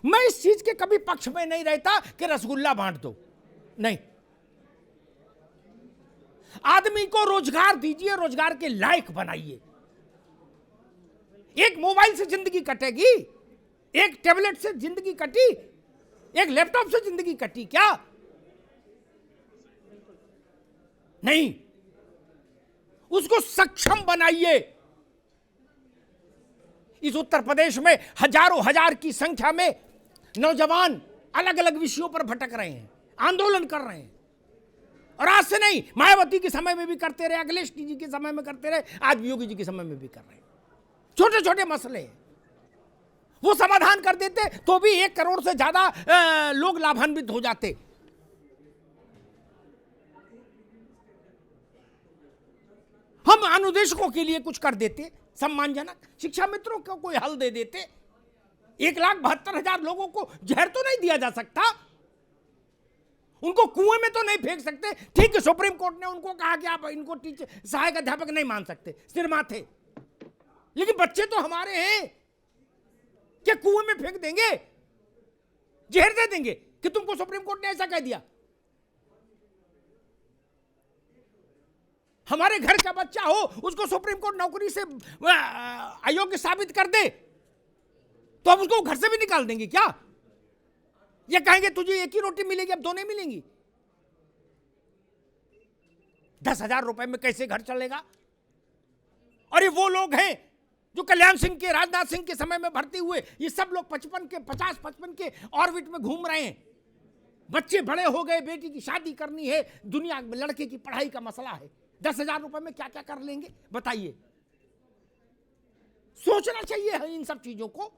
मैं इस चीज के कभी पक्ष में नहीं रहता कि रसगुल्ला बांट दो, नहीं। आदमी को रोजगार दीजिए, रोजगार के लायक बनाइए। एक मोबाइल से जिंदगी कटेगी, एक टैबलेट से जिंदगी कटी, एक लैपटॉप से जिंदगी कटी क्या? नहीं, उसको सक्षम बनाइए। इस उत्तर प्रदेश में हजारों हजार की संख्या में नौजवान अलग अलग विषयों पर भटक रहे हैं, आंदोलन कर रहे हैं। और आज से नहीं, मायावती के समय में भी करते रहे, अखिलेश जी के समय में करते रहे, आज भी योगी जी के समय में भी कर रहे हैं। छोटे छोटे मसले हैं, वो समाधान कर देते तो भी 1 करोड़ से ज्यादा लोग लाभान्वित हो जाते। हम अनुदेशकों के लिए कुछ कर देते सम्मानजनक, शिक्षा मित्रों को कोई हल दे देते। 1,72,000 लोगों को जहर तो नहीं दिया जा सकता, उनको कुएं में तो नहीं फेंक सकते। ठीक है, सुप्रीम कोर्ट ने उनको कहा कि आप इनको टीचर सहायक अध्यापक नहीं मान सकते, सिर माथे, लेकिन बच्चे तो हमारे हैं, क्या कुएं में फेंक देंगे, जहर दे देंगे कि तुमको सुप्रीम कोर्ट ने ऐसा कह दिया? हमारे घर का बच्चा हो, उसको सुप्रीम कोर्ट नौकरी से अयोग्य साबित कर दे तो हम उसको घर से भी निकाल देंगे क्या? ये कहेंगे तुझे एक ही रोटी मिलेगी, अब 2 नहीं मिलेंगी? 10,000 रुपए में कैसे घर चलेगा? और ये वो लोग हैं जो कल्याण सिंह के, राजनाथ सिंह के समय में भर्ती हुए, ये सब लोग 50-55 के ऑर्बिट में घूम रहे हैं। बच्चे बड़े हो गए, बेटी की शादी करनी है, दुनिया में लड़के की पढ़ाई का मसला है। 10,000 रुपए में क्या क्या कर लेंगे बताइए? सोचना चाहिए इन सब चीजों को।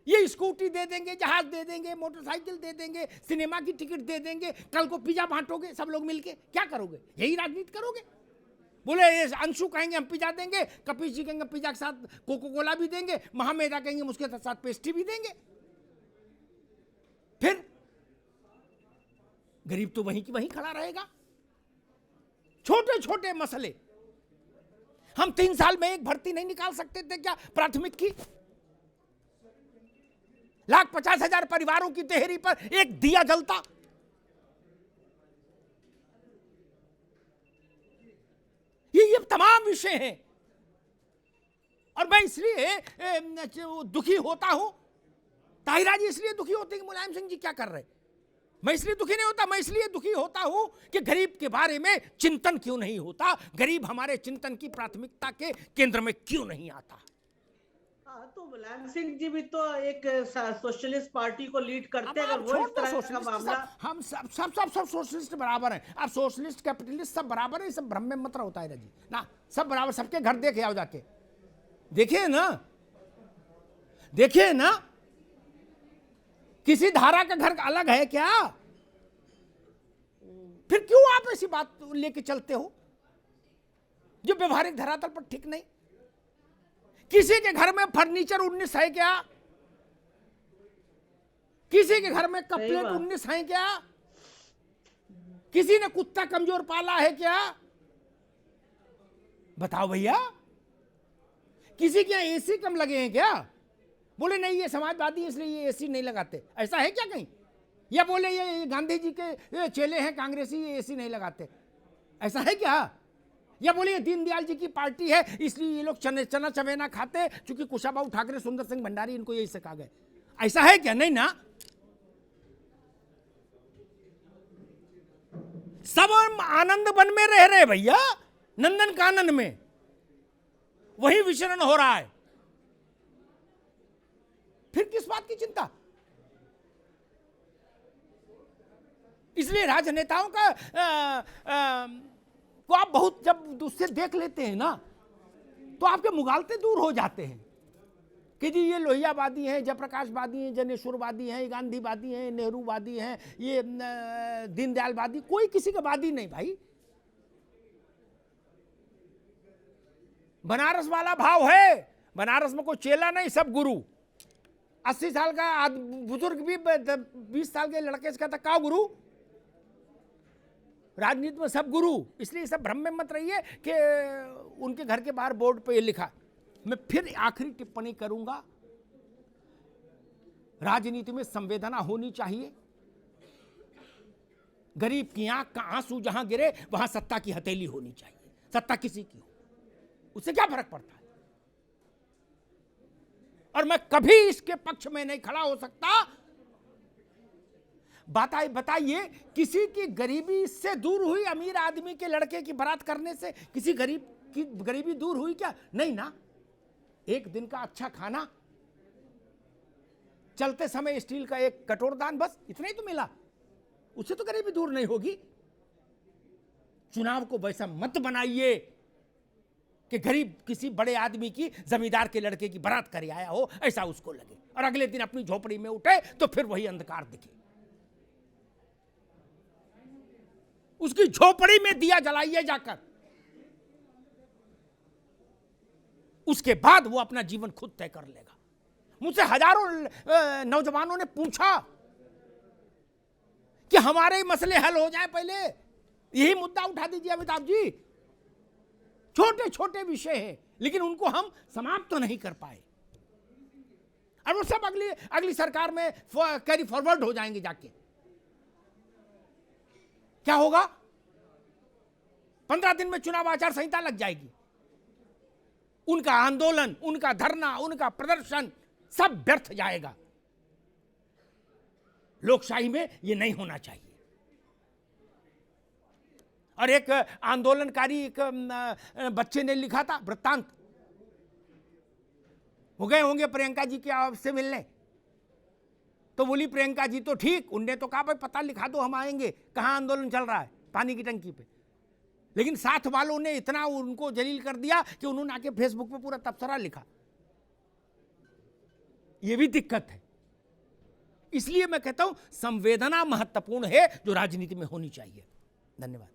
ये स्कूटी दे देंगे, जहाज दे देंगे, मोटरसाइकिल दे देंगे, सिनेमा की टिकट दे देंगे, कल को पिज्जा बांटोगे सब लोग मिलके, क्या करोगे? यही राजनीति करोगे? बोले ये अंशु कहेंगे हम पिज्जा देंगे, कपिल जी कहेंगे पिज्जा के साथ कोको कोला भी देंगे, महामेदा कहेंगे उसके साथ पेस्ट्री भी देंगे। फिर गरीब तो वहीं की वहीं खड़ा रहेगा। छोटे छोटे मसले। हम 3 साल में एक भर्ती नहीं निकाल सकते थे क्या प्राथमिक की? 1,50,000 परिवारों की देहरी पर एक दिया जलता। ये तमाम विषय हैं। और मैं इसलिए दुखी होता हूं, ताहिरा जी इसलिए दुखी होते हैं कि मुलायम सिंह जी क्या कर रहे हैं। मैं इसलिए दुखी नहीं होता, मैं इसलिए दुखी होता हूं कि गरीब के बारे में चिंतन क्यों नहीं होता, गरीब हमारे चिंतन की प्राथमिकता के केंद्र में क्यों नहीं आता। तो मुलायम सिंह जी भी तो एक सोशलिस्ट पार्टी को लीड करते हैं। अगर वो इस तरह का मामला, हम सब सोशलिस्ट बराबर हैं। आप सोशलिस्ट कैपिटलिस्ट सब बराबर है, सब भ्रम में मत रहो ताहिरा जी ना, सब बराबर। सबके घर देखे आओ, जाके देखिए ना, देखिए ना, किसी धारा का घर अलग है क्या? फिर क्यों आप ऐसी बात लेके चलते हो जो व्यवहारिक धरातल पर ठीक नहीं? किसी के घर में फर्नीचर 19 है क्या? किसी के घर में कप प्लेट 19 है क्या? किसी ने कुत्ता कमजोर पाला है क्या? बताओ भैया। किसी के यहां एसी कम लगे हैं क्या? बोले नहीं ये समाजवादी इसलिए ये एसी नहीं लगाते, ऐसा है क्या कहीं? या बोले ये गांधी जी के चेले हैं कांग्रेसी, ये एसी नहीं लगाते, ऐसा है क्या? या बोले ये दीनदयाल जी की पार्टी है इसलिए ये लोग चना चवेना खाते, क्योंकि कुशाभाऊ ठाकरे, सुंदर सिंह भंडारी इनको यही सिखा गए, ऐसा है क्या? नहीं ना। सब आनंद वन में रह रहे भैया, नंदन कानन में, वही विचरण हो रहा है। फिर किस बात की चिंता? इसलिए राजनेताओं का को आप बहुत जब उससे देख लेते हैं ना, तो आपके मुगालते दूर हो जाते हैं कि जी ये लोहियावादी हैं, जयप्रकाशवादी हैं, जनेश्वरवादी हैं, गांधीवादी हैं, नेहरूवादी हैं, ये दीनदयालवादी, कोई किसी का वादी नहीं भाई। बनारस वाला भाव है, बनारस में कोई चेला नहीं, सब गुरु। 80 साल का बुजुर्ग भी 20 साल के लड़के से कहता का गुरु? राजनीति में सब गुरु। इसलिए सब भ्रम में मत रहिए कि उनके घर के बाहर बोर्ड पे ये लिखा। मैं फिर आखिरी टिप्पणी करूंगा, राजनीति में संवेदना होनी चाहिए। गरीब की आंख का आंसू जहां गिरे वहां सत्ता की हथेली होनी चाहिए। सत्ता किसी की हो, उससे क्या फर्क पड़ता है। और मैं कभी इसके पक्ष में नहीं खड़ा हो सकता। बताइए, किसी की गरीबी से दूर हुई अमीर आदमी के लड़के की बारात करने से? किसी गरीब की गरीबी दूर हुई क्या? नहीं ना। एक दिन का अच्छा खाना, चलते समय स्टील का एक कटोरदान, बस इतना ही तो मिला, उससे तो गरीबी दूर नहीं होगी। चुनाव को वैसा मत बनाइए कि गरीब किसी बड़े आदमी की, जमींदार के लड़के की बारात करे आया हो, ऐसा उसको लगे, और अगले दिन अपनी झोपड़ी में उठे तो फिर वही अंधकार दिखे। उसकी झोपड़ी में दिया जलाइए जाकर, उसके बाद वो अपना जीवन खुद तय कर लेगा। मुझसे हजारों नौजवानों ने पूछा कि हमारे मसले हल हो जाए, पहले यही मुद्दा उठा दीजिए अमिताभ जी। छोटे छोटे विषय हैं, लेकिन उनको हम समाप्त तो नहीं कर पाए, और वो सब अगली सरकार में कैरी फॉरवर्ड हो जाएंगे जाके। क्या होगा? 15 दिन में चुनाव आचार संहिता लग जाएगी। उनका आंदोलन, उनका धरना, उनका प्रदर्शन सब व्यर्थ जाएगा। लोकशाही में ये नहीं होना चाहिए। और एक आंदोलनकारी एक बच्चे ने लिखा था वृत्तांत, हो गए होंगे प्रियंका जी के से मिलने, तो बोली प्रियंका जी तो ठीक, उनने तो कहा भाई पता लिखा दो हम आएंगे। कहाँ आंदोलन चल रहा है? पानी की टंकी पे। लेकिन साथ वालों ने इतना उनको जलील कर दिया कि उन्होंने आके फेसबुक पे पूरा तबसरा लिखा। ये भी दिक्कत है। इसलिए मैं कहता हूं संवेदना महत्वपूर्ण है जो राजनीति में होनी चाहिए। धन्यवाद।